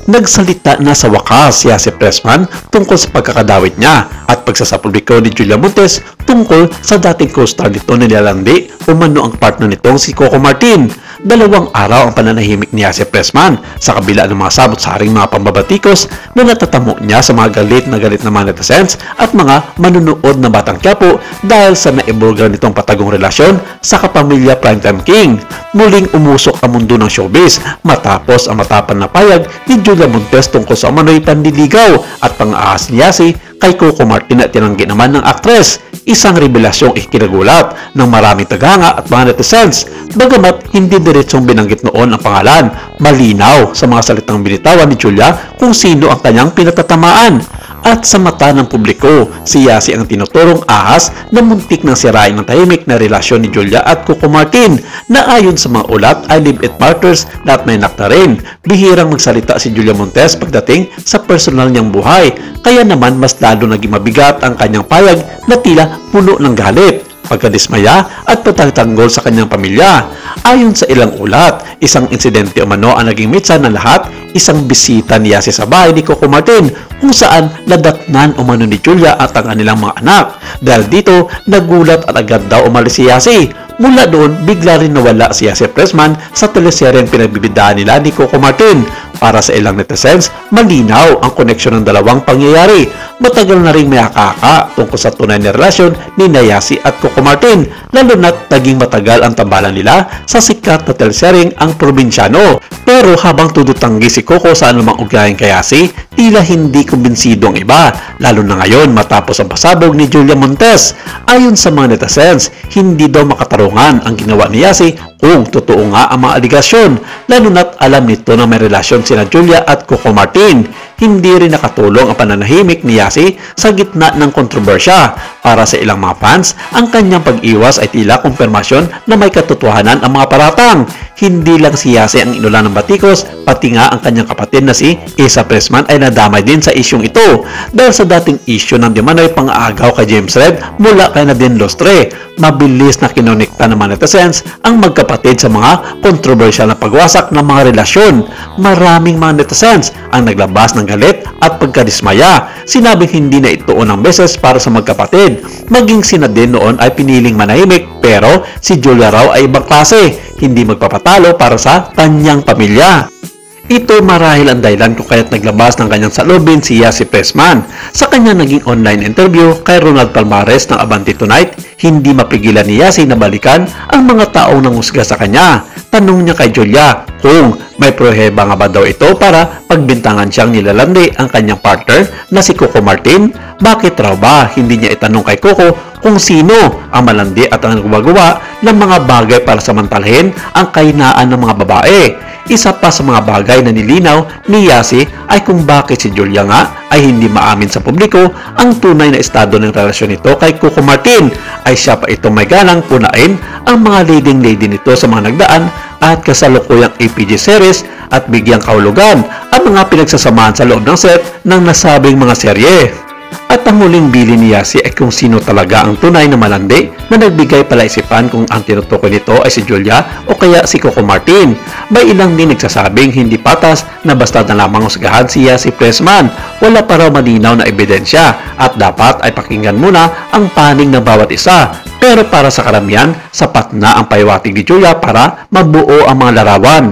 nagsalita na sa wakas si Yasi Pressman tungkol sa pagkakadawit niya at pagsasapubliko ni Julia Montes tungkol sa dating co-star nito na nilalandi umano ang partner nitong si Coco Martin. 2 araw ang pananahimik ni Yasi Pressman sa kabila ng mga sabot-saring mga pambabatikos na natatamo niya sa mga galit na mga netizens at mga manunood na Batang Quiapo dahil sa naibulgar nitong patagong relasyon sa kapamilya Primetime King. Muling umusok ang mundo ng showbiz matapos ang matapang na payag ni Julia Montes tungkol sa umano'y pandiligaw at pang-aas ni Yasi kay Coco Martin at tinanggi naman ng aktres. Isang revelasyong ikinagulat ng maraming tagahanga at mga netizens. Bagamat hindi diretsong binanggit noon ang pangalan, malinaw sa mga salitang binitawan ni Julia kung sino ang kanyang pinatatamaan. At sa mata ng publiko, si Yasi ang tinuturong ahas na muntik ng sirain ng tahimik na relasyon ni Julia at Coco Martin na ayon sa mga ulat ay live-in partners na at may anak na rin. Bihirang magsalita si Julia Montes pagdating sa personal niyang buhay, kaya naman mas lalo naging mabigat ang kanyang payag na tila puno ng galit, pagkadismaya at pagtatanggol sa kanyang pamilya. Ayon sa ilang ulat, isang insidente umano ang naging mitsa ng lahat, isang bisita ni Yasi sa bahay ni Coco Martin kung saan nadatnan umano ni Julia at ang kanilang mga anak. Dahil dito, nagulat at agad daw umalis si Yasi. Mula doon, bigla rin nawala si Yasi Pressman sa teleseryeng pinagbibidahan nila ni Coco Martin. Para sa ilang netizens, malinaw ang koneksyon ng dalawang pangyayari. Matagal na rin may akaka tungkol sa tunay na relasyon ni Yasi at Coco Martin, lalo na't naging matagal ang tambalan nila sa sikat na teleseryeng Ang Probinsyano. Pero habang tudutanggi si Coco sa anumang ugnayan kay Yasi, tila hindi kumbinsido ang iba, lalo na ngayon matapos ang pasabog ni Julia Montes. Ayon sa mga netizens, hindi daw makatarungan ang ginawa ni Yasi kung totoo nga ang mga aligasyon, lalo na't alam nito na may relasyon sina Julia at Coco Martin. Hindi rin nakatulong ang pananahimik ni Yasi sa gitna ng kontrobersya. Para sa ilang mga fans, ang kanyang pag-iwas ay tila kumpirmasyon na may katotohanan ang mga paratang. Hindi lang si Yasi ang inulan ng batikos, pati nga ang kanyang kapatid na si Isa Pressman ay nadamay din sa isyong ito dahil sa dating isyu ng dimanoy pang-aagaw kay James Red mula kay Nadine Lustre. Mabilis na kinonekta ng mga netizens ang magkapatid sa mga kontrobersyal na pagwasak ng mga relasyon. Maraming mga netizens ang naglabas ng galit at pagkadismaya. Sinabing hindi na ito unang beses para sa magkapatid. Maging si Nadine noon ay piniling manahimik, pero si Julia raw ay ibang klase, hindi magpapatalo para sa kanyang pamilya. Ito marahil ang dahilan kung kaya't naglabas ng kanyang salubin si Yasi Pressman. Sa kanyang naging online interview kay Ronald Palmares ng Abante Tonight, hindi mapigilan ni Yasi na balikan ang mga taong nangusga sa kanya. Tanong niya kay Julia kung may pruheba nga ba daw ito para pagbintangan siyang nilalandi ang kanyang partner na si Coco Martin. Bakit raw ba hindi niya itanong kay Coco kung sino ang malandi at ang gumagawa ng mga bagay para samantalahin ang kahinaan ng mga babae? Isa pa sa mga bagay na nilinaw ni Yasi ay kung bakit si Julia nga ay hindi maamin sa publiko ang tunay na estado ng relasyon nito kay Coco Martin, ay siya pa itong may ganang punain ang mga leading lady nito sa mga nagdaan at kasalukuyang APG series at bigyang kahulugan ang mga pinagsasamahan sa loob ng set ng nasabing mga serye. At ang huling bili ni Yasi ay kung sino talaga ang tunay na malandi na nagbigay palaisipan kung ang tinutukoy nito ay si Julia o kaya si Coco Martin. May ilang din nagsasabing hindi patas na basta na lamang husgahan si Yasi Pressman. Wala pa raw malinaw na ebidensya at dapat ay pakinggan muna ang panig ng bawat isa. Pero para sa karamihan, sapat na ang pahiwatig ni Julia para mabuo ang mga larawan.